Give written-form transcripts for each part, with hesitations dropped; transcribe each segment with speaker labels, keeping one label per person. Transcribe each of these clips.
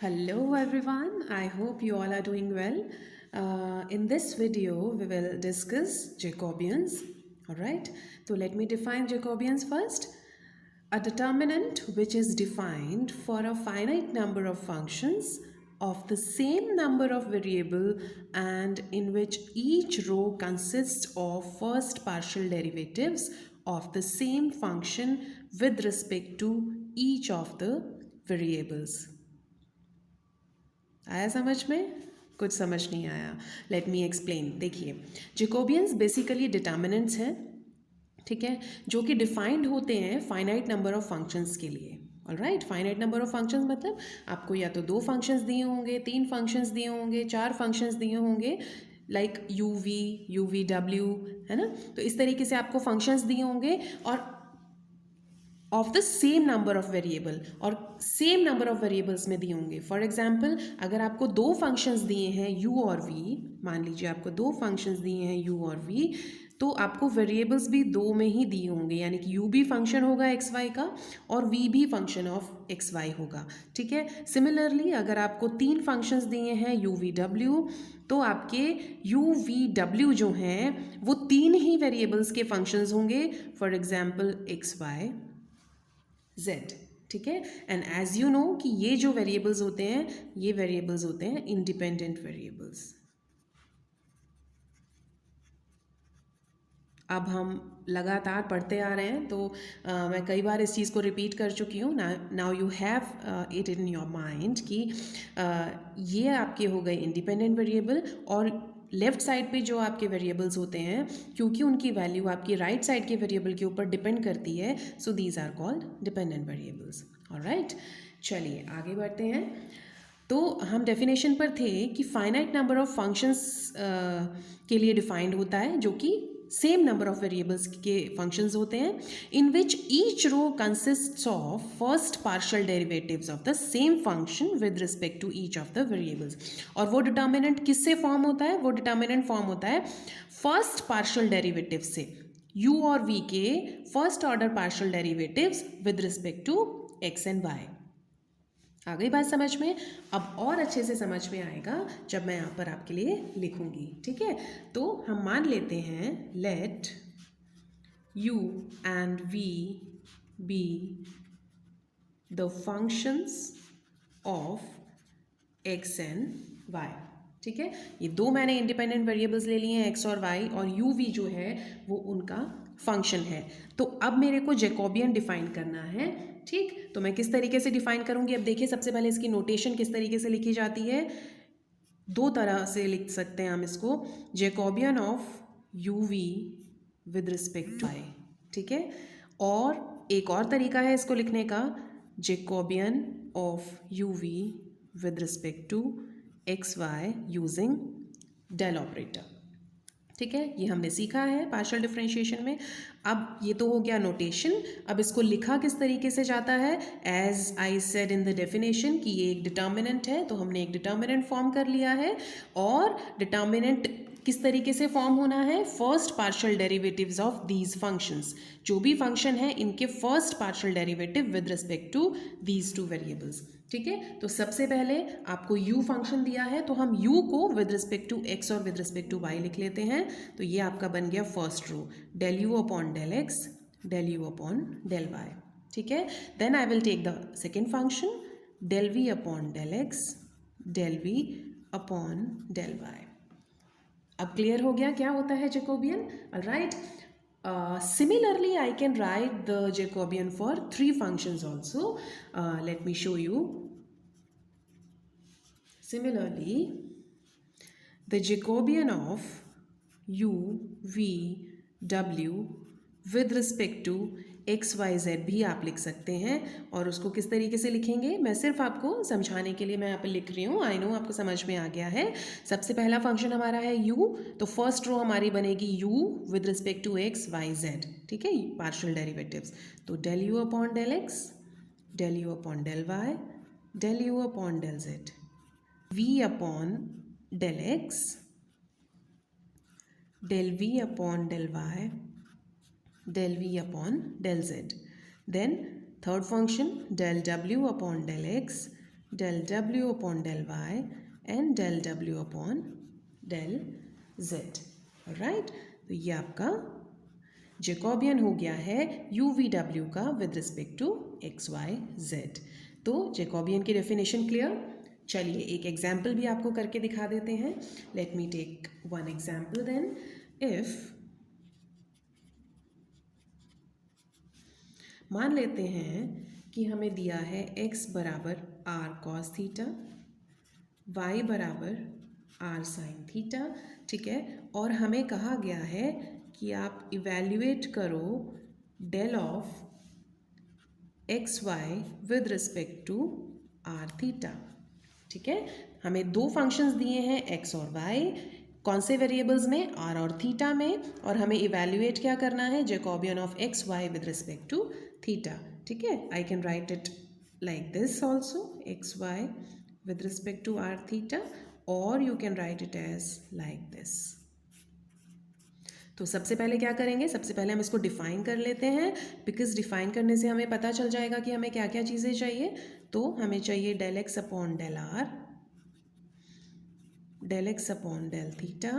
Speaker 1: Hello everyone, I hope you all are doing well. In this video, we will discuss Jacobians. Alright, so let me define Jacobians first. A determinant which is defined for a finite number of functions of the same number of variable and in which each row consists of first partial derivatives of the same function with respect to each of the variables. आया समझ में? कुछ समझ नहीं आया. Let me explain. देखिए, जेकोबियंस basically determinants हैं, ठीक है, जो कि डिफाइंड होते हैं फाइनाइट नंबर ऑफ फंक्शंस के लिए. Alright, finite number of functions मतलब आपको या तो 2 फंक्शंस दिए होंगे, 3 फंक्शंस दिए होंगे, 4 फंक्शंस दिए होंगे, लाइक यू वी डब्ल्यू, है ना. तो इस तरीके से आपको फंक्शंस दिए होंगे और of the same number of variable, और सेम नंबर ऑफ वेरिएबल्स में दिए होंगे. फॉर एग्जाम्पल, अगर आपको 2 फंक्शंस दिए हैं u और v, मान लीजिए आपको 2 फंक्शंस दिए हैं u और v, तो आपको वेरिएबल्स भी 2 में ही दिए होंगे, यानी कि u भी फंक्शन होगा एक्स वाई का और v भी फंक्शन ऑफ एक्स वाई होगा. ठीक है. सिमिलरली अगर आपको 3 फंक्शंस दिए हैं u v w, तो आपके u v w जो हैं वो 3 ही वेरिएबल्स के फंक्शंस होंगे. For example x y z. ठीक है. एंड एज यू नो कि ये जो वेरिएबल्स होते हैं, ये वेरिएबल्स होते हैं इंडिपेंडेंट वेरिएबल्स. अब हम लगातार पढ़ते आ रहे हैं, तो मैं कई बार इस चीज़ को रिपीट कर चुकी हूँ. Now you have it in your mind कि ये आपके हो गए इंडिपेंडेंट वेरिएबल, और लेफ्ट साइड पे जो आपके वेरिएबल्स होते हैं, क्योंकि उनकी वैल्यू आपकी राइट साइड के वेरिएबल के ऊपर डिपेंड करती है, so these are called dependent variables. Alright, चलिए आगे बढ़ते हैं. तो हम डेफिनेशन पर थे कि फाइनाइट नंबर ऑफ फंक्शंस के लिए डिफाइंड होता है, जो कि सेम नंबर ऑफ वेरिएबल्स के फंक्शंस होते हैं, in which each row consists of first partial derivatives of the same function with respect to each of the variables. और वो डिटर्मिनेंट किससे फॉर्म होता है? वो डिटर्मिनेंट फॉर्म होता है फर्स्ट पार्शियल डेरिवेटिव से, u और v के first order partial derivatives with respect to x and y. आ गई बात समझ में? अब और अच्छे से समझ में आएगा जब मैं यहाँ पर आपके लिए लिखूंगी. ठीक है. तो हम मान लेते हैं let u and v be the functions of x and y. ठीक है. ये 2 मैंने इंडिपेंडेंट वेरिएबल्स ले लिए हैं, x और y, और u v जो है वो उनका फंक्शन है. तो अब मेरे को जैकोबियन डिफाइन करना है. ठीक. तो मैं किस तरीके से डिफाइन करूंगी? अब देखिए, सबसे पहले इसकी नोटेशन किस तरीके से लिखी जाती है. 2 तरह से लिख सकते हैं हम इसको. Jacobian of u v with respect to y. ठीक है. और एक और तरीका है इसको लिखने का, Jacobian of u v with respect to x y using del operator. ठीक है. ये हमने सीखा है पार्शियल डिफरेंशिएशन में. अब ये तो हो गया नोटेशन. अब इसको लिखा किस तरीके से जाता है? As I said in the definition कि ये एक डिटर्मिनेंट है, तो हमने एक डिटर्मिनेंट फॉर्म कर लिया है. और डिटर्मिनेंट किस तरीके से फॉर्म होना है? First partial derivatives of these functions. जो भी फंक्शन है इनके first partial derivative with respect to these 2 variables. ठीक है. तो सबसे पहले आपको u फंक्शन दिया है, तो हम u को विद रिस्पेक्ट टू x और विद रिस्पेक्ट टू y लिख लेते हैं. तो ये आपका बन गया first row, del u upon del x, del u upon del y. ठीक है. Then I will take the second function, del v upon del x, del v upon del y. अब क्लियर हो गया क्या होता है Jacobian? Alright. Similarly, I can write the Jacobian for 3 functions also. Let me show you. Similarly, the Jacobian of u, v, w with respect to x y z भी आप लिख सकते हैं. और उसको किस तरीके से लिखेंगे, मैं सिर्फ आपको समझाने के लिए मैं यहाँ पर लिख रही हूँ. आई नो आपको समझ में आ गया है. सबसे पहला फंक्शन हमारा है u, तो फर्स्ट रो हमारी बनेगी u with respect to x y z. ठीक है. पार्शियल डेरिवेटिव्स, तो del u upon del x, del u upon del y, del u upon del z, v upon del x, del v upon del y, del v upon del z. Then third function del w upon del x, del w upon del y and del w upon del z. Right, तो ये आपका Jacobian हो गया है u v डब्ल्यू का with respect to x y z. तो Jacobian की डेफिनेशन क्लियर. चलिए एक एग्जाम्पल भी आपको करके दिखा देते हैं. Let me take one example then. If मान लेते हैं कि हमें दिया है x बराबर r cos थीटा, y बराबर r sin थीटा, ठीक है, और हमें कहा गया है कि आप इवेल्युएट करो del of x Y with respect to are theta. ठीक है, हमें दो फंक्शंस दिए हैं x और y, कौन से वेरिएबल्स में, r और थीटा में, और हमें इवेल्युएट क्या करना है, Jacobian of x Y with respect to theta. ठीक है, I can write it like this also, X Y with respect to are theta, और you can write it as like this. तो सबसे पहले क्या करेंगे, सबसे पहले हम इसको डिफाइन कर लेते हैं, बिकॉज डिफाइन करने से हमें पता चल जाएगा कि हमें क्या क्या चीज़ें चाहिए. तो हमें चाहिए del x upon del are, del x upon del theta,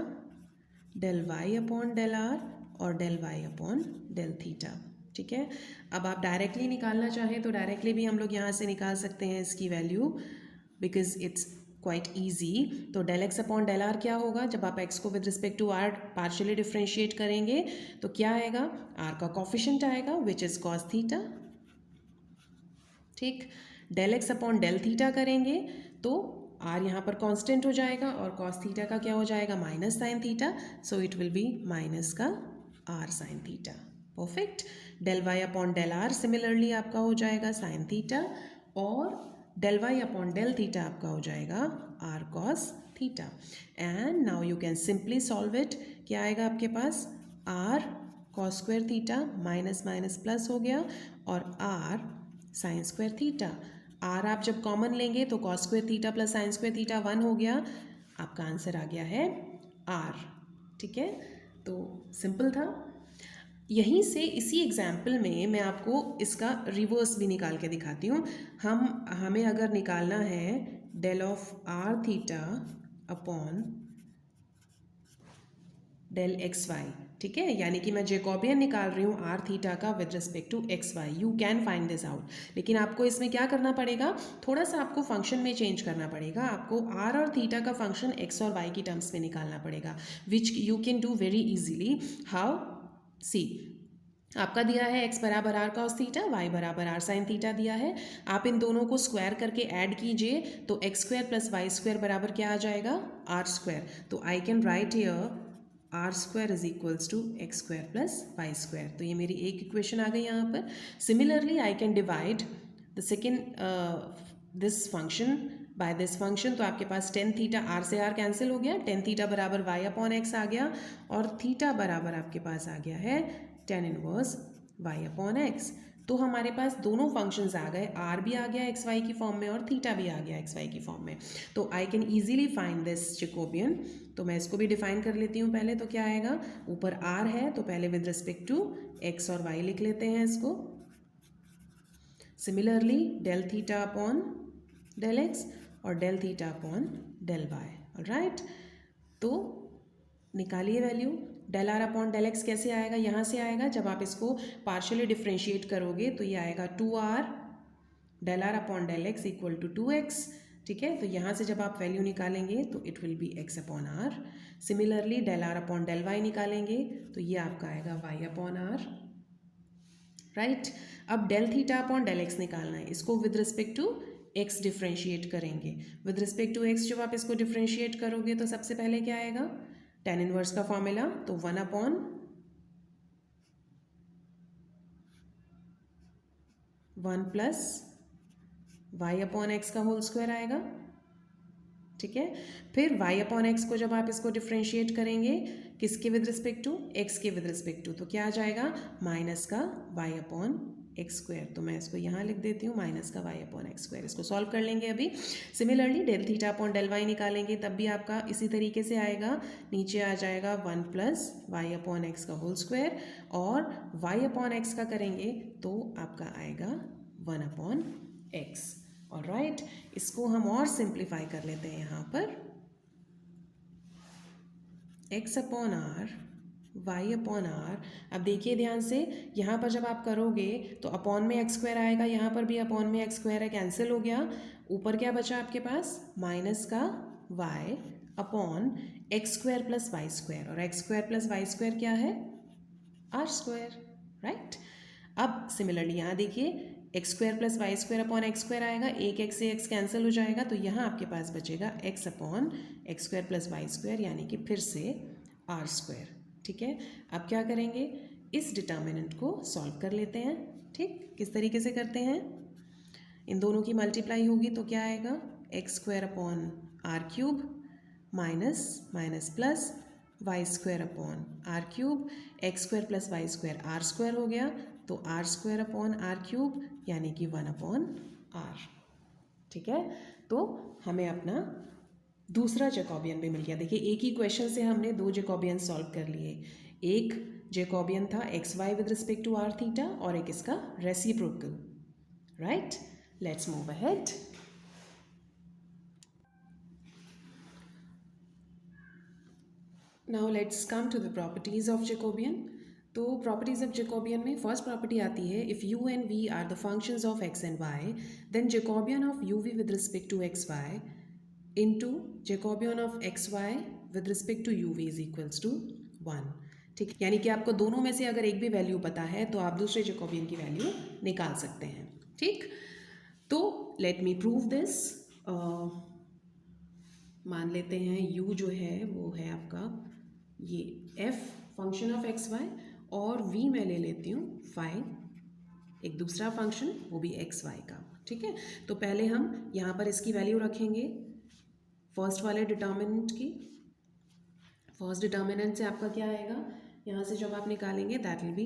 Speaker 1: del Y upon del R और del Y upon del theta. ठीक है, अब आप डायरेक्टली निकालना चाहें तो डायरेक्टली भी हम लोग यहाँ से निकाल सकते हैं इसकी value, because it's quite easy. तो del x upon del R क्या होगा, जब आप एक्स को with respect to R partially differentiate करेंगे तो क्या आएगा, आर का कॉफिशिएंट आएगा विच इज़ कॉस थीटा. ठीक, del x upon del theta करेंगे तो आर यहाँ पर कांस्टेंट हो जाएगा और कॉस थीटा का क्या हो जाएगा, minus sine theta, so it will be minus का R sine theta. Perfect. Del Y upon del R similarly आपका हो जाएगा साइन थीटा, और del Y upon del theta आपका हो जाएगा R cos theta. And now you can simply solve it. क्या आएगा आपके पास, R cos square theta minus minus plus हो गया, और R sine square theta. R आप जब कॉमन लेंगे तो cos square theta plus sine square theta 1 हो गया. आपका आंसर आ गया है आर. ठीक है, तो सिंपल था. यहीं से इसी एग्जाम्पल में मैं आपको इसका रिवर्स भी निकाल के दिखाती हूँ. हमें अगर निकालना है del of r theta upon del x Y, ठीक है, यानी कि मैं जैकोबियन निकाल रही हूँ आर थीटा का with respect to x y. You can find this out, लेकिन आपको इसमें क्या करना पड़ेगा, थोड़ा सा आपको फंक्शन में चेंज करना पड़ेगा. आपको आर और थीटा का फंक्शन एक्स और वाई की टर्म्स में निकालना पड़ेगा, which you can do very easily. How, see, आपका दिया है x बराबर आर कॉस थीटा, y बराबर आर साइन थीटा दिया है. आप इन दोनों को स्क्वायर करके ऐड कीजिए तो x square plus Y square बराबर क्या आ जाएगा, आर स्क्वायर. तो I can write here r square is equals to x square plus Y square. तो ये मेरी एक इक्वेशन आ गई यहाँ पर. Similarly I can divide the second this function by this function. तो आपके पास टेन थीटा, आर से आर कैंसिल हो गया, टेन थीटा बराबर वाई अपॉन एक्स आ गया, और थीटा बराबर आपके पास आ गया है tan inverse y upon x. तो हमारे पास दोनों फंक्शंस आ गए, आर भी आ गया एक्स वाई की फॉर्म में और थीटा भी आ गया एक्स वाई की फॉर्म में. तो I can easily find this Jacobian. तो मैं इसको भी डिफाइन कर लेती हूँ पहले. तो क्या आएगा, ऊपर आर है तो पहले विद रिस्पेक्ट टू एक्स और वाई लिख लेते हैं इसको. Similarly del theta upon del X और del theta upon del Y. Right, तो निकालिए value. Del are upon del X कैसे आएगा, यहाँ से आएगा. जब आप इसको पार्शियली डिफ्रेंशिएट करोगे तो ये आएगा 2r del are upon del x equal to 2x. ठीक है, तो यहाँ से जब आप वैल्यू निकालेंगे तो it will be x upon r. Similarly del are upon del y निकालेंगे तो ये आपका आएगा y अपॉन आर. राइट, अब del theta upon del x निकालना है. इसको with respect to x differentiate करेंगे. विद रिस्पेक्ट टू x जब आप इसको डिफ्रेंशिएट करोगे तो सबसे पहले क्या आएगा, टेन इनवर्स का फॉर्मूला, तो 1 upon one plus y upon x का होल स्क्वायर आएगा. ठीक है, फिर y अपॉन एक्स को जब आप इसको डिफ्रेंशिएट करेंगे किसके विद रिस्पेक्ट टू, x के विद रिस्पेक्ट टू, तो क्या आ जाएगा, माइनस का y अपॉन एक्स स्क्वायर. तो मैं इसको यहाँ लिख देती हूँ माइनस का y अपॉन एक्स स्क्वायर. इसको सॉल्व कर लेंगे अभी. Similarly del theta upon del y निकालेंगे तब भी आपका इसी तरीके से आएगा. नीचे आ जाएगा 1 प्लस वाई अपॉन एक्स का होल स्क्वायर, और y अपॉन एक्स का करेंगे तो आपका आएगा 1 अपॉन एक्स. ऑलराइट, इसको हम और सिंप्लीफाई कर लेते हैं यहाँ पर, x upon r y upon r. अब देखिए ध्यान से, यहाँ पर जब आप करोगे तो अपॉन में एक्स स्क्वायर आएगा, यहाँ पर भी अपॉन में एक्स स्क्वायर है, कैंसिल हो गया। ऊपर क्या बचा आपके पास, माइनस का y upon x square plus Y square, और X square plus Y square क्या है, आर स्क्वायर, राइट। अब सिमिलरली यहाँ देखिए, X square plus Y square upon x square आएगा, एक एक्स से एक्स कैंसिल हो जाएगा, तो यहाँ आपके पास बचेगा x upon x square plus Y square, यानी कि फिर से आर स्क्वायर। ठीक है, अब क्या करेंगे, इस डिटर्मिनेंट को सॉल्व कर लेते हैं। ठीक, किस तरीके से करते हैं, इन दोनों की मल्टीप्लाई होगी तो क्या आएगा, x square upon r cube minus minus plus Y square upon r cube, x square plus Y square r square हो गया, तो r square upon r cube यानी कि 1 अपॉन आर। ठीक है, तो हमें अपना दूसरा जैकोबियन भी मिल गया। देखिए एक ही क्वेश्चन से हमने 2 जैकोबियन सॉल्व कर लिए। एक जैकोबियन था x Y with respect to are theta, और एक इसका reciprocal, right. Let's move ahead. Now let's come to the properties of Jacobian. तो प्रॉपर्टीज ऑफ जैकोबियन में फर्स्ट प्रॉपर्टी आती है, if u and v are the functions of x and y, then Jacobian of u v with respect to x y into Jacobian of x Y with respect to u v is equals to 1। ठीक, यानी कि आपको दोनों में से अगर एक भी वैल्यू पता है तो आप दूसरे जैकोबियन की वैल्यू निकाल सकते हैं। ठीक, तो लेट मी प्रूव दिस। मान लेते हैं u जो है वो है आपका ये f function of x y, और v मैं ले लेती हूँ फाई, एक दूसरा फंक्शन वो भी एक्स वाई का। ठीक है, तो पहले हम यहाँ पर इसकी वैल्यू रखेंगे फर्स्ट वाले डिटर्मिनेंट की। फर्स्ट डिटर्मिनेंट से आपका क्या आएगा, यहाँ से जब आप निकालेंगे that will be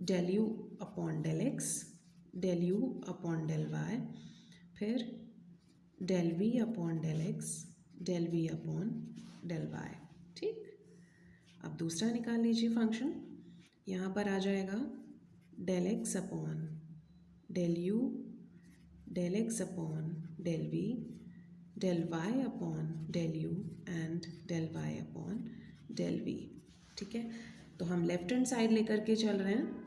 Speaker 1: del you upon del x, del you upon del Y, फिर del we upon del x, del we upon del Y. ठीक, अब दूसरा निकाल लीजिए फंक्शन, यहाँ पर आ जाएगा del x upon del u, del x upon del we, del Y upon del u and del Y upon del v. ठीक है, तो हम लेफ्ट हैंड साइड लेकर के चल रहे हैं।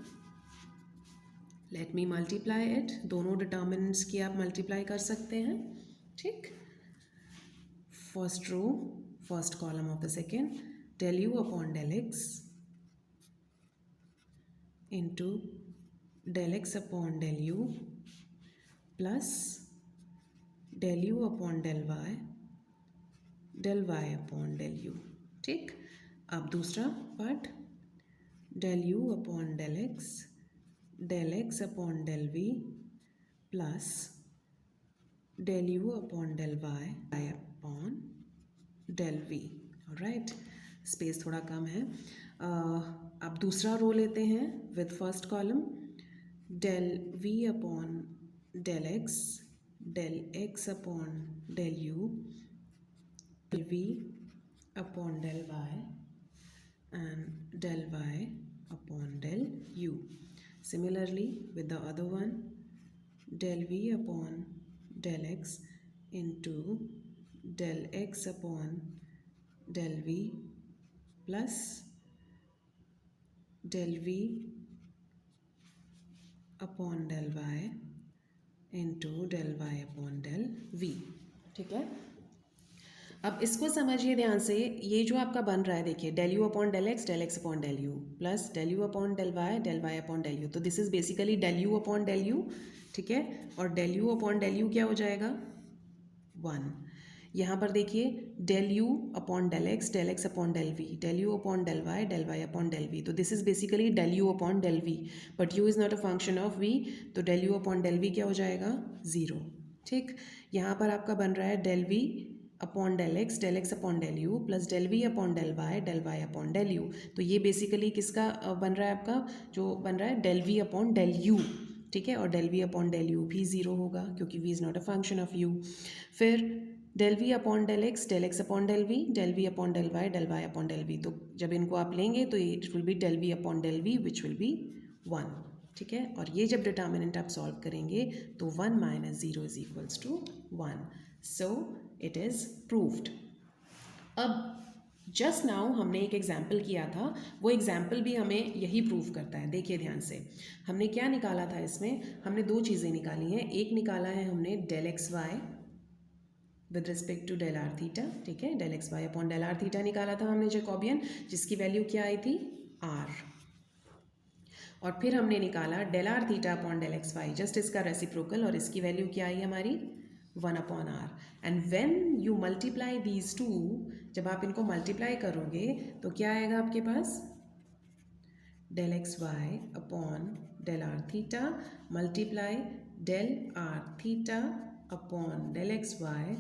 Speaker 1: लेट मी मल्टीप्लाई इट, दोनों डिटर्मिनेंट्स की आप मल्टीप्लाई कर सकते हैं। ठीक, first row first column of the second, del u upon del x into del x upon del u plus del u upon del y upon del u। ठीक, अब दूसरा part, del u upon del x upon del v plus del u upon del y upon del v। ऑलराइट, space थोड़ा कम है। अब दूसरा row लेते हैं with first column, del we upon del x upon del u, del we upon del y and del Y upon del u. Similarly with the other one, del we upon del x into del x upon del v plus del v upon del y into del y upon del v। ठीक है, अब इसको समझिए ध्यान से, ये जो आपका बन रहा है देखिए, del you upon del x upon del you plus del you upon del Y upon del you, तो this is basically del you upon del U. ठीक है, और del you upon del U क्या हो जाएगा, 1। यहाँ पर देखिए del you upon del x upon del we, del you upon del Y upon del V, तो this is basically del you upon del we, but U is not a function of V, तो del you upon del V क्या हो जाएगा, 0। ठीक, यहाँ पर आपका बन रहा है del we upon del x upon del you plus del we upon del Y upon del you, तो ये बेसिकली किसका बन रहा है, आपका जो बन रहा है del we upon del U. ठीक है, और del we upon del U भी 0 होगा क्योंकि V is not a function of U. फिर del we upon del x upon del we upon del Y upon del V, तो जब इनको आप लेंगे तो it will be del we upon del V which will be 1। ठीक है, और ये जब डिटर्मिनेंट आप सॉल्व करेंगे तो 1 minus 0 is equals to 1. So it is proved. अब जस्ट नाउ हमने एक एग्जाम्पल किया था, वो एग्जाम्पल भी हमें यही प्रूव करता है. देखिए ध्यान से, हमने क्या निकाला था इसमें, हमने दो चीज़ें निकाली हैं. एक निकाला है हमने del x Y with respect to del are theta. ठीक है, del x Y upon del are theta निकाला था हमने जैकोबियन, जिसकी वैल्यू क्या आई थी, आर. और फिर हमने निकाला del are theta upon del x Y, just इसका रेसिप्रोकल, और इसकी वैल्यू क्या आई हमारी 1 upon R. And when you multiply these two, जब आप इनको मल्टीप्लाई करोगे तो क्या आएगा आपके पास, del x Y upon del are theta multiply del are theta upon del x Y.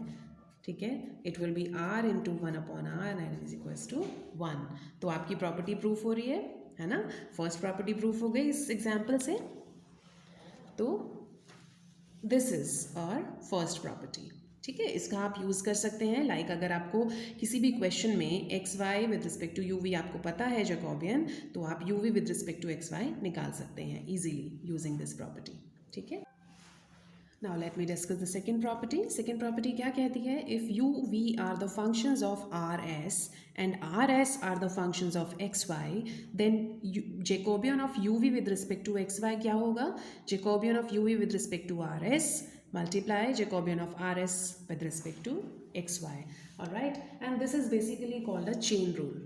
Speaker 1: ठीक है, it will be R into 1 upon R and is equals to 1. तो आपकी प्रॉपर्टी प्रूफ हो रही है ना. फर्स्ट प्रॉपर्टी प्रूफ हो गई इस एग्जाम्पल से. तो this is our first property. ठीक है, इसका आप यूज़ कर सकते हैं. लाइक अगर आपको किसी भी क्वेश्चन में x Y with respect to u v आपको पता है जैकोबियन, तो आप u v with respect to x y निकाल सकते हैं इजीली यूजिंग दिस प्रॉपर्टी. ठीक है, now let me discuss the second property. Second property क्या कहती है, if u v are the functions of rs and rs are the functions of xy, then Jacobian of uv with respect to xy क्या होगा, Jacobian of uv with respect to rs multiply Jacobian of rs with respect to xy. All right, and this is basically called a chain rule.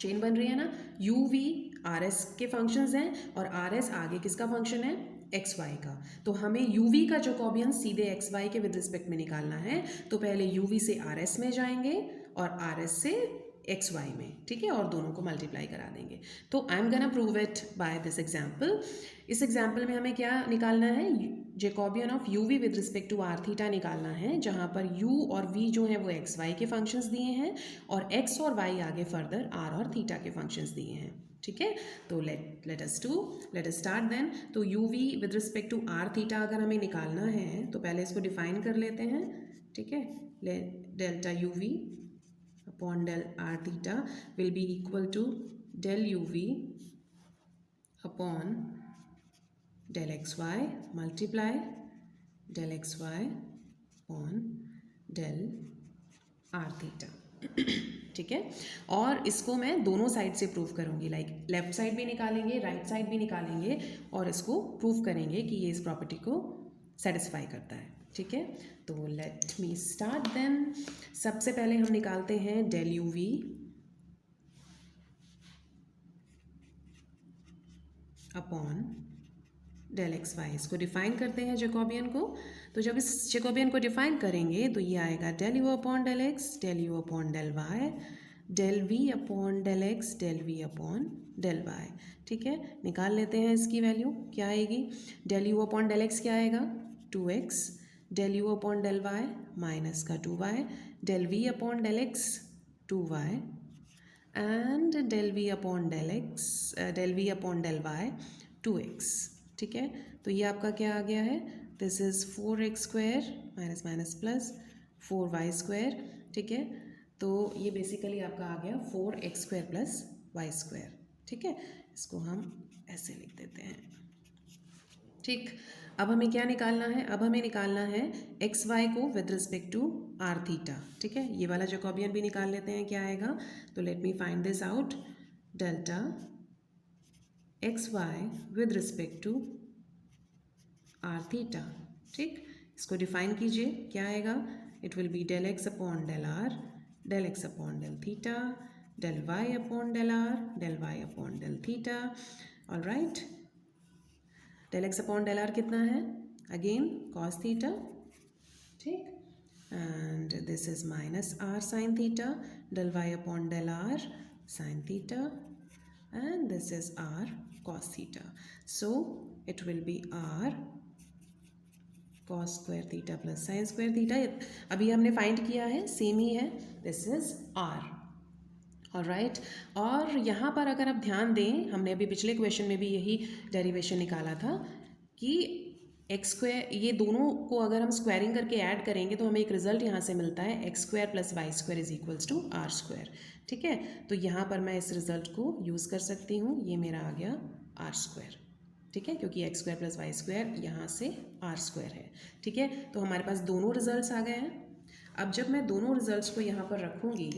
Speaker 1: Chain बन रही है ना, you we R S के functions हैं और R S आगे किसका function है, एक्स वाई का. तो हमें यू वी का जैकोबियन सीधे एक्स वाई के विद रिस्पेक्ट में निकालना है. तो पहले यू वी से आर एस में जाएंगे और आर एस से एक्स वाई में. ठीक है, और दोनों को मल्टीप्लाई करा देंगे. तो I am gonna prove it by this example. इस एग्जाम्पल में हमें क्या निकालना है, Jacobian of u v with respect to are theta निकालना है, जहाँ पर यू और वी जो हैं वो एक्स वाई के फंक्शंस दिए हैं और एक्स और वाई आगे फर्दर आर और थीटा के फंक्शंस दिए हैं. ठीक है, तो लेट अस स्टार्ट देन. तो u v with respect to are theta अगर हमें निकालना है तो पहले इसको डिफाइन कर लेते हैं. ठीक है, delta u v upon del are theta will be equal to del u v upon del xy multiply del xy on del r theta. ठीक है, और इसको मैं दोनों साइड से प्रूव करूँगी. लाइक लेफ्ट साइड भी निकालेंगे, राइट साइड भी निकालेंगे और इसको प्रूव करेंगे कि ये इस प्रॉपर्टी को सेटिस्फाई करता है. ठीक है, तो लेट मी स्टार्ट देन. सबसे पहले हम निकालते हैं del u v upon del x y. इसको डिफाइन करते हैं जैकोबियन को. तो जब इस जैकोबियन को डिफाइन करेंगे तो ये आएगा del you upon del x, del you upon del y, del we upon del x, del we upon del Y. ठीक है, निकाल लेते हैं इसकी वैल्यू क्या आएगी. Del you upon del x क्या आएगा, 2x, del you upon del y minus का 2y, del we upon del x 2y and del we upon del x, del we upon del y 2x. ठीक है, तो ये आपका क्या आ गया है, this is 4x square minus minus plus 4y square. ठीक है, तो ये बेसिकली आपका आ गया 4x square plus Y square. ठीक है, इसको हम ऐसे लिख देते हैं. ठीक, अब हमें क्या निकालना है, अब हमें निकालना है एक्स वाई को with respect to are theta. ठीक है, ये वाला जैकोबियन भी निकाल लेते हैं क्या आएगा. तो let me find this out. Delta x Y with respect to are theta. ठीक, इसको डिफाइन कीजिए क्या आएगा. It will be del x upon del are, del x upon del theta, del Y upon del are, del Y upon del theta. All right, del x upon del r कितना है, again cos theta. ठीक, and this is minus r sine theta, del Y upon del are sine theta, and this is r cos theta. So it will be r cos square theta plus sin square theta. अभी हमने find किया है, same ही है. This is r. Alright, और यहाँ पर अगर आप ध्यान दें, हमने अभी पिछले क्वेश्चन में भी यही डेरिवेशन निकाला था कि एक्स स्क्वायर, ये दोनों को अगर हम स्क्वायरिंग करके ऐड करेंगे तो हमें एक रिजल्ट यहाँ से मिलता है x square plus Y square is equals to r square. ठीक है, तो यहाँ पर मैं इस रिजल्ट को यूज़ कर सकती हूँ, ये मेरा आ गया आर स्क्वायर। ठीक है, क्योंकि x square plus Y square यहाँ से आर स्क्वायर है। ठीक है, तो हमारे पास दोनों रिजल्ट्स आ गए हैं। अब जब मैं दोनों रिजल्ट्स को यहाँ पर रखूँगी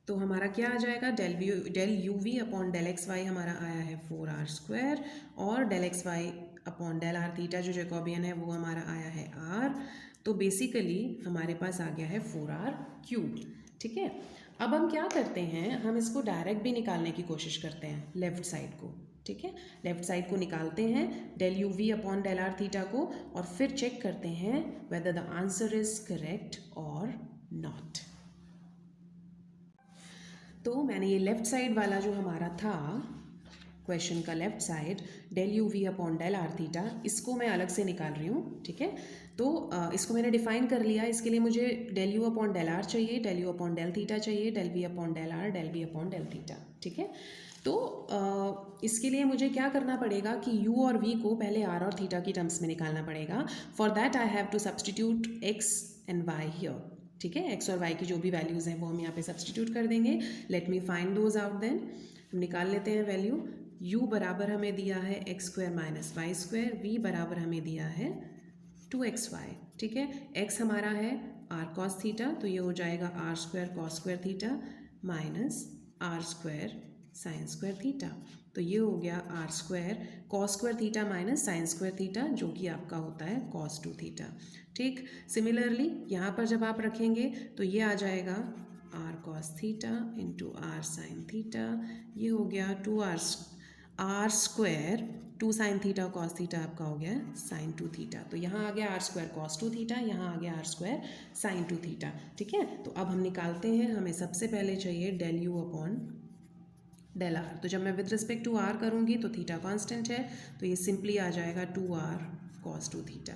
Speaker 1: तो हमारा क्या आ जाएगा, del u v upon del x y हमारा आया है 4r स्क्वायर, और del x Y upon del are theta जो जैकोबियन है वो हमारा आया है r। तो बेसिकली हमारे पास आ गया है 4r क्यूब। ठीक है, अब हम क्या करते हैं, हम इसको डायरेक्ट भी निकालने की कोशिश करते हैं लेफ्ट साइड को। ठीक है, लेफ्ट साइड को निकालते हैं del u v upon del are theta को, और फिर चेक करते हैं whether the answer is correct और नॉट। तो मैंने ये लेफ़्ट साइड वाला जो हमारा था क्वेश्चन का left side del u v upon del are theta, इसको मैं अलग से निकाल रही हूँ। ठीक है, तो इसको मैंने डिफाइन कर लिया। इसके लिए मुझे del you upon del R चाहिए, del you upon del theta चाहिए, del we upon del are, del we upon del theta. ठीक है, तो इसके लिए मुझे क्या करना पड़ेगा कि u और v को पहले r और थीटा की टर्म्स में निकालना पड़ेगा। For that I have to substitute x and y here. ठीक है, x और y की जो भी वैल्यूज़ हैं वो हम यहाँ पे सब्सटीट्यूट कर देंगे। Let me find those out then. हम निकाल लेते हैं वैल्यू। u बराबर हमें दिया है x square minus y square, v बराबर हमें दिया है 2xy। ठीक है, x हमारा है r cos थीटा, तो ये हो जाएगा r square cos square theta minus r square sine square theta. तो ये हो गया r square cos square theta minus sign square theta, जो कि आपका होता है cos 2 थीटा। ठीक, सिमिलरली यहाँ पर जब आप रखेंगे तो ये आ जाएगा r cos theta into r sine theta, ये हो गया r square 2 sine theta cos theta आपका हो गया साइन 2 थीटा। तो यहाँ आ गया r स्क्वायर कॉस 2 थीटा, यहाँ आ गया r स्क्वायर साइन 2 थीटा। ठीक है, तो अब हम निकालते हैं। हमें सबसे पहले चाहिए del you upon del r. तो जब मैं विद रिस्पेक्ट टू आर करूँगी तो थीटा कांस्टेंट है, तो ये सिंपली आ जाएगा 2r cos 2 थीटा।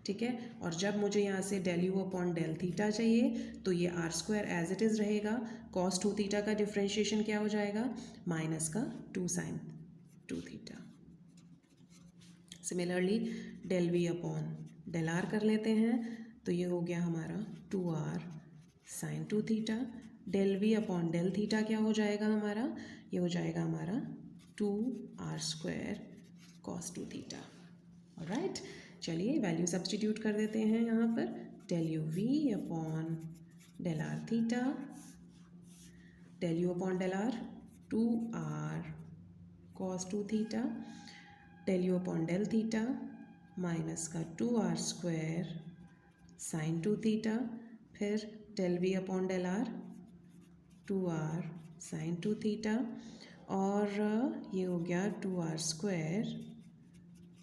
Speaker 1: ठीक है, और जब मुझे यहाँ से del you upon del theta चाहिए तो ये r square as it is रहेगा। cos 2 थीटा का डिफ्रेंशिएशन क्या हो जाएगा, माइनस का 2 sine 2 theta. Similarly del we upon del r कर लेते हैं, तो ये हो गया हमारा 2r sine 2 theta. Del we upon del theta क्या हो जाएगा हमारा, ये हो जाएगा हमारा 2r square cos 2 theta. All right, चलिए वैल्यू सब्सटीट्यूट कर देते हैं यहाँ पर। Del u v upon del are theta, del you upon del r 2r cos 2 theta, del you upon del theta minus का 2r स्क्वायर साइन 2 थीटा, फिर del we upon del r 2r sine 2 theta, और ये हो गया 2r square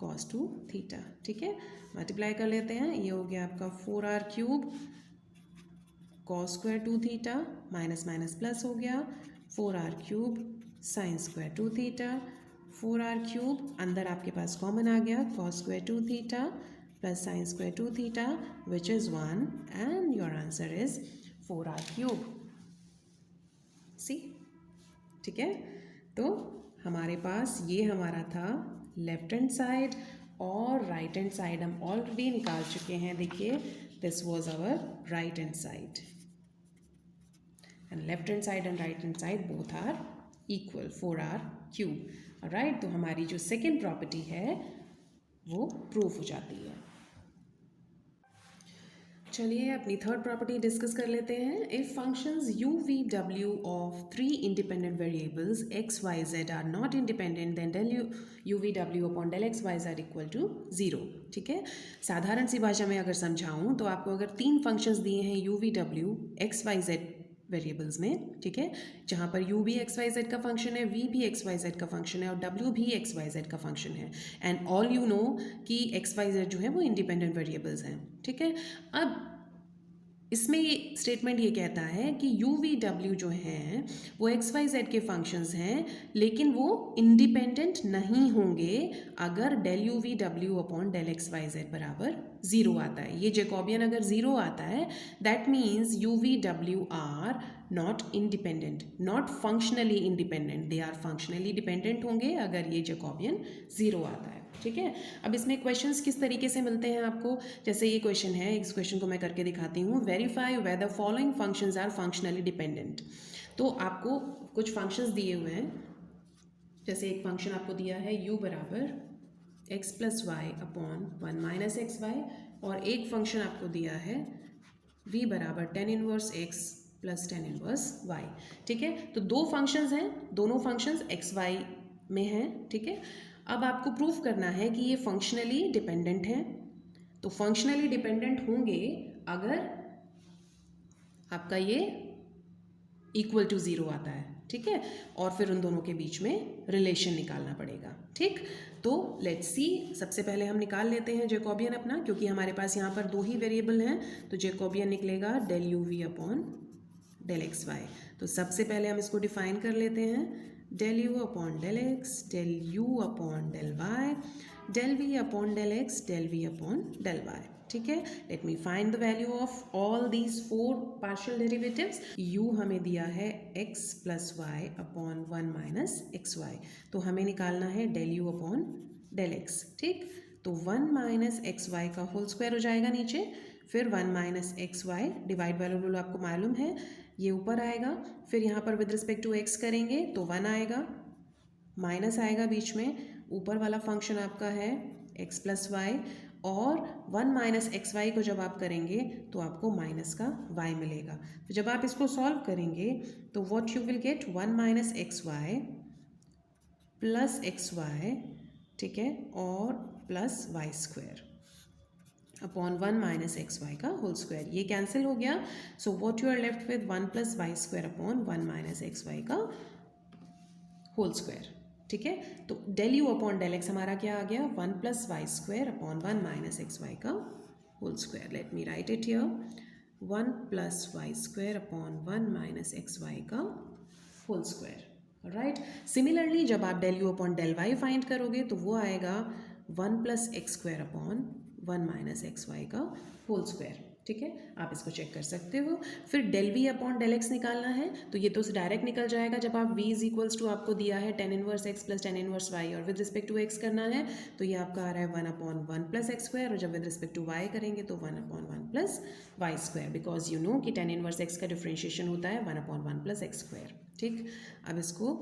Speaker 1: cos 2 theta. ठीक है, multiply कर लेते हैं। ये हो गया आपका 4r cube cos square 2 theta minus minus plus हो गया 4r cube sine square 2 theta, 4r cube अंदर आपके पास कॉमन आ गया cos square 2 theta plus sine square 2 theta which is 1, and your answer is 4r cube. See, ठीक है, तो हमारे पास ये हमारा था लेफ्ट हैंड साइड, और राइट हैंड साइड हम ऑलरेडी निकाल चुके हैं। देखिए, this was our right hand side, and left hand side and right hand side both are equal 4r cube. Right, तो हमारी जो सेकेंड प्रॉपर्टी है वो प्रूफ हो जाती है। चलिए अपनी थर्ड प्रॉपर्टी डिस्कस कर लेते हैं। If functions u v w of 3 independent variables x y z are not independent then del u v w upon del x y z equal to 0। ठीक है, साधारण सी भाषा में अगर समझाऊं तो आपको अगर 3 फंक्शंस दिए हैं u v w x y z variables में, ठीक है, जहाँ पर u भी एक्स वाई जेड का फंक्शन है, v भी एक्स वाई जेड का फंक्शन है, और w भी एक्स वाई जेड का फंक्शन है, एंड ऑल यू नो कि एक्स वाई जेड जो है वो इंडिपेंडेंट वेरिएबल्स हैं। ठीक है, अब इसमें ये स्टेटमेंट ये कहता है कि u v w जो हैं वो एक्स वाई जेड के फंक्शंस हैं, लेकिन वो इंडिपेंडेंट नहीं होंगे अगर del u v w upon del x y z बराबर 0 आता है। ये जैकोबियन अगर 0 आता है, that means u v w are not independent, not functionally independent, they are functionally dependent होंगे अगर ये जैकोबियन 0 आता है। ठीक है। अब इसमें क्वेश्चंस किस तरीके से मिलते हैं आपको, जैसे ये क्वेश्चन है, इस क्वेश्चन को मैं करके दिखाती हूँ। Verify whether following functions are functionally dependent. तो आपको कुछ फंक्शंस दिए हुए हैं, जैसे एक फंक्शन आपको दिया है u बराबर x plus y upon 1 minus x y, और एक फंक्शन आपको दिया है v बराबर tan inverse x plus tan inverse y। ठीक है, तो दो फंक्शंस हैं, दोनों फंक्शंस x y में हैं। ठीक है, अब आपको प्रूफ करना है कि ये फंक्शनली डिपेंडेंट हैं। तो फंक्शनली डिपेंडेंट होंगे अगर आपका ये इक्वल टू ज़ीरो आता है। ठीक है, और फिर उन दोनों के बीच में रिलेशन निकालना पड़ेगा। ठीक, तो लेट्स सी, सबसे पहले हम निकाल लेते हैं जैकोबियन अपना, क्योंकि हमारे पास यहाँ पर दो ही वेरिएबल हैं। तो जैकोबियन निकलेगा del u v upon del x y. तो सबसे पहले हम इसको डिफाइन कर लेते हैं, del you upon del x, del you upon del y, del we upon del x, del we upon del Y. ठीक है, let me find the value of all these four partial derivatives. u हमें दिया है x plus y upon 1 minus x y, तो हमें निकालना है del u upon del x। ठीक, तो 1 माइनस एक्स वाई का होल स्क्वायर हो जाएगा नीचे, फिर 1 minus x y, divide by rule आपको मालूम है, ये ऊपर आएगा, फिर यहाँ पर विद रिस्पेक्ट टू x करेंगे तो 1 आएगा, माइनस आएगा बीच में, ऊपर वाला फंक्शन आपका है x प्लस वाई, और 1 माइनस एक्स वाई को जब आप करेंगे तो आपको माइनस का y मिलेगा। तो जब आप इसको सॉल्व करेंगे तो what you will get, 1 minus x y plus x Y, ठीक है, और plus Y square upon 1 minus x y का होल स्क्वायर। ये कैंसिल हो गया, so what you are left with 1 plus Y square upon 1 minus x y का whole square. ठीक है, तो del you upon del x हमारा क्या आ गया, 1 plus Y square upon 1 minus x y का whole square. Let me write it here, 1 plus Y square upon 1 minus x y का होल स्क्वायर। राइट, सिमिलरली जब आप del you upon del y find करोगे तो वो आएगा 1 plus x square upon 1 minus x y का whole square. ठीक है, आप इसको चेक कर सकते हो। फिर del we upon del x निकालना है, तो ये तो डायरेक्ट निकल जाएगा जब आप v इज इक्वल्स टू आपको दिया है tan inverse x plus tan inverse y, और विद रिस्पेक्ट टू x करना है तो ये आपका आ रहा है 1 अपॉन 1 प्लस एक्स स्क्वायर, और जब विद रिस्पेक्ट टू y करेंगे तो 1 upon 1 plus Y square, because you know कि टेन इनवर्स x का डिफ्रेंशिएशन होता है 1 अपॉन 1 प्लस एक्स स्क्वायर। ठीक, अब इसको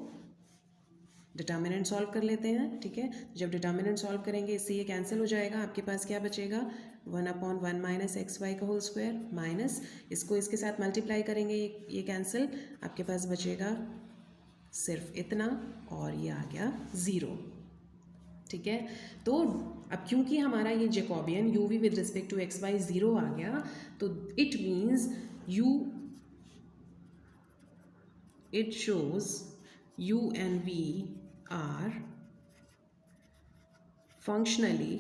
Speaker 1: डिटर्मिनेंट सॉल्व कर लेते हैं। ठीक है, जब डिटर्मिनेंट सॉल्व करेंगे इससे ये कैंसिल हो जाएगा, आपके पास क्या बचेगा, 1 अपॉन 1 माइनस एक्स वाई का होल स्क्वायर, माइनस इसको इसके साथ मल्टीप्लाई करेंगे, ये कैंसिल, आपके पास बचेगा सिर्फ इतना, और ये आ गया 0। ठीक है, तो अब क्योंकि हमारा ये Jacobian u v with respect to x y 0 आ गया, तो it means it shows u and v are functionally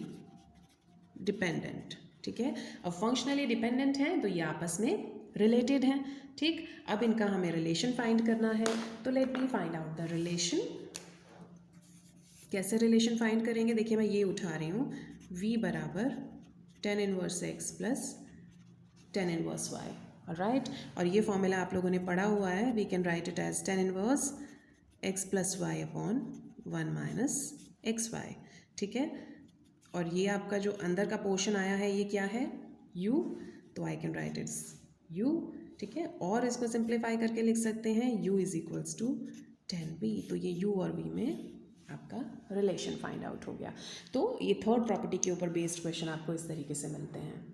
Speaker 1: dependent। ठीक है, अब functionally dependent हैं तो ये आपस में related हैं। ठीक, अब इनका हमें relation find करना है, तो let me find out the relation। कैसे relation find करेंगे, देखिए मैं ये उठा रही हूँ, v बराबर tan inverse x plus tan inverse y, right, और ये फॉर्मूला आप लोगों ने पढ़ा हुआ है, we can write it as tan inverse x plus y upon 1 minus x Y. ठीक है, और ये आपका जो अंदर का पोर्शन आया है ये क्या है, u, तो I can right it's u। ठीक है, और इसको सिंप्लीफाई करके लिख सकते हैं u is equals to 10v, तो ये u और v में आपका रिलेशन फाइंड आउट हो गया। तो ये थर्ड प्रॉपर्टी के ऊपर बेस्ड क्वेश्चन आपको इस तरीके से मिलते हैं।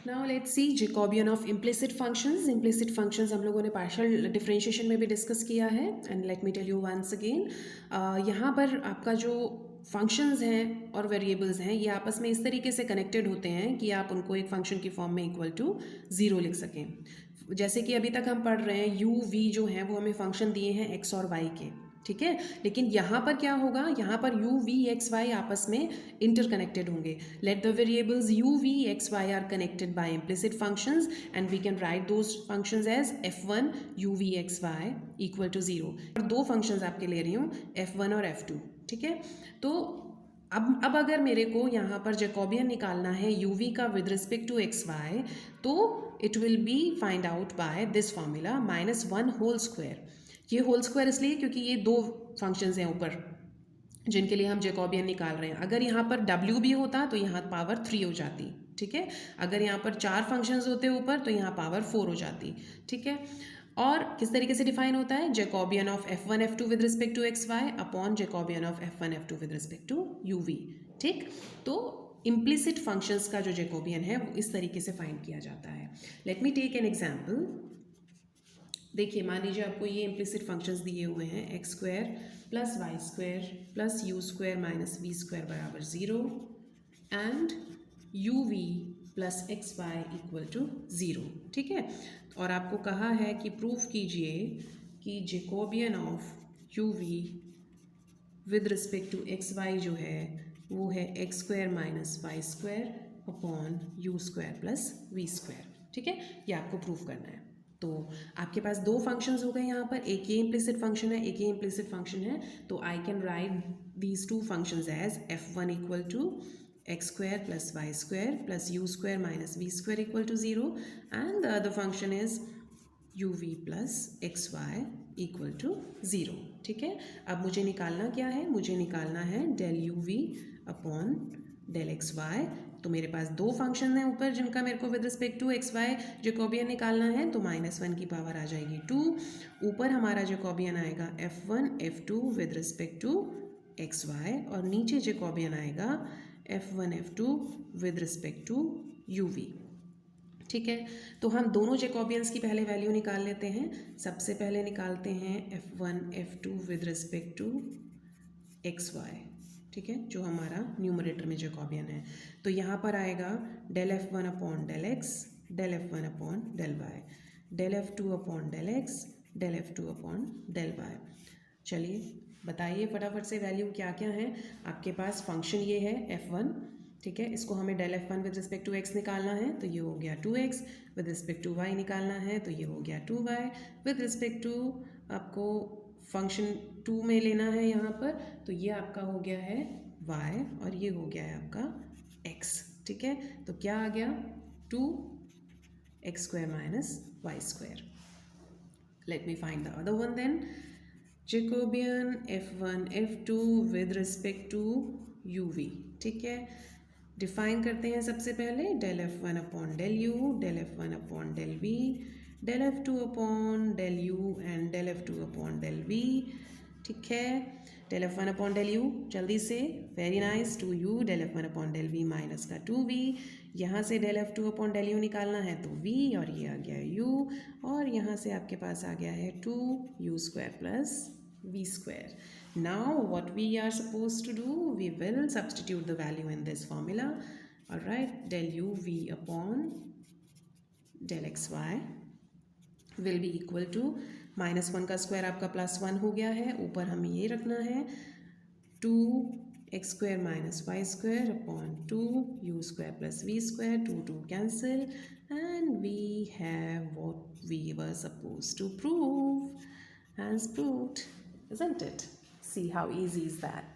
Speaker 1: Now let's see Jacobian of implicit functions। Implicit functions हम लोगों ने partial differentiation में भी डिस्कस किया है, and let me tell you once again, यहाँ पर आपका जो फंक्शंस हैं और वेरिएबल्स हैं ये आपस में इस तरीके से कनेक्टेड होते हैं कि आप उनको एक फंक्शन की फॉर्म में इक्वल टू 0 लिख सकें। जैसे कि अभी तक हम पढ़ रहे हैं u v जो हैं वो हमें फंक्शन दिए हैं x और y के। ठीक है, लेकिन यहाँ पर क्या होगा, यहाँ पर u v x y आपस में इंटरकनेक्टेड होंगे। Let the variables u v x y are connected by implicit functions and we can write those functions as f1 u v x y equal to 0। और दो functions आपके ले रही हूँ f1 और f2। ठीक है, तो अब अगर मेरे को यहाँ पर जैकोबियन निकालना है u v का with respect to x y, तो it will be find out by this formula -1 whole square. ये होल स्क्वायर इसलिए क्योंकि ये दो फंक्शंस हैं ऊपर, जिनके लिए हम जैकोबियन निकाल रहे हैं। अगर यहाँ पर w भी होता तो यहाँ पावर 3 हो जाती, ठीक है। अगर यहाँ पर 4 फंक्शंस होते ऊपर तो यहाँ पावर 4 हो जाती, ठीक है। और किस तरीके से डिफाइन होता है, Jacobian of f1 f2 with respect to xy upon Jacobian of f1 f2 with respect to uv, ठीक। तो इम्प्लिसिट फंक्शंस का जो जैकोबियन है वो इस तरीके से फाइंड किया जाता है। Let me take an example. देखिए, मान लीजिए आपको ये इम्प्लिसिट फंक्शंस दिए हुए हैं, x square plus Y square plus u square minus v square बराबर 0 and u v plus x y equal to 0, ठीक है। और आपको कहा है कि प्रूफ कीजिए कि Jacobian of u v with respect to x y जो है वो है x square minus y square upon u square plus v square, ठीक है। ये आपको प्रूफ करना है। तो आपके पास दो फंक्शंस हो गए यहाँ पर, एक ये इम्प्लिसिट फंक्शन है, एक ये इम्प्लिसिट फंक्शन है। तो I can write these two functions as f1 equal to x square plus Y square plus u square minus v square equal to 0 and the other function is u v plus x y equal to 0, ठीक है। अब मुझे निकालना क्या है, मुझे निकालना है del u v upon del x y. तो मेरे पास दो फंक्शन हैं ऊपर जिनका मेरे को with respect to x y Jacobian निकालना है। तो -1 की पावर आ जाएगी 2, ऊपर हमारा जैकोबियन आएगा f1 f2 with respect to x y और नीचे जैकोबियन आएगा f1 f2 with respect to u v, ठीक है। तो हम दोनों जैकोबियंस की पहले वैल्यू निकाल लेते हैं। सबसे पहले निकालते हैं f1 f2 with respect to x Y, ठीक है, जो हमारा न्यूमरेटर में जैकोबियन है। तो यहाँ पर आएगा del f1 upon del x, del f1 upon del y, del f2 upon del x, del f2 upon del y. चलिए बताइए फटाफट से वैल्यू क्या क्या है आपके पास। फंक्शन ये है f1, ठीक है, इसको हमें del f1 with respect to x निकालना है तो ये हो गया 2x, with respect to y निकालना है तो ये हो गया 2y, विद रिस्पेक्ट टू आपको फंक्शन 2 में लेना है यहाँ पर तो ये आपका हो गया है y और ये हो गया है आपका x, ठीक है। तो क्या आ गया 2x square minus y square. Let me find the other one then, Jacobian f1 f2 with respect to uv, ठीक है। डिफाइन करते हैं सबसे पहले del f1 upon del u, del f1 upon del v, del f2 upon del u and del f2 upon del v, ठीक है। Del f1 upon del u जल्दी से, very nice, 2u, del f1 upon del v minus का 2v, यहाँ से del f2 upon del u निकालना है तो v और ये आ गया u और यहाँ से आपके पास आ गया है 2u square plus v square. Now what we are supposed to do, we will substitute the value in this formula. All right, del u v upon del xy will be equal to -1 का square आपका +1 हो गया है, ऊपर हमें ये रखना है 2x square minus y square upon 2u square plus v square, 2 cancel and we have what we were supposed to prove as proved. Isn't it? See how easy is that?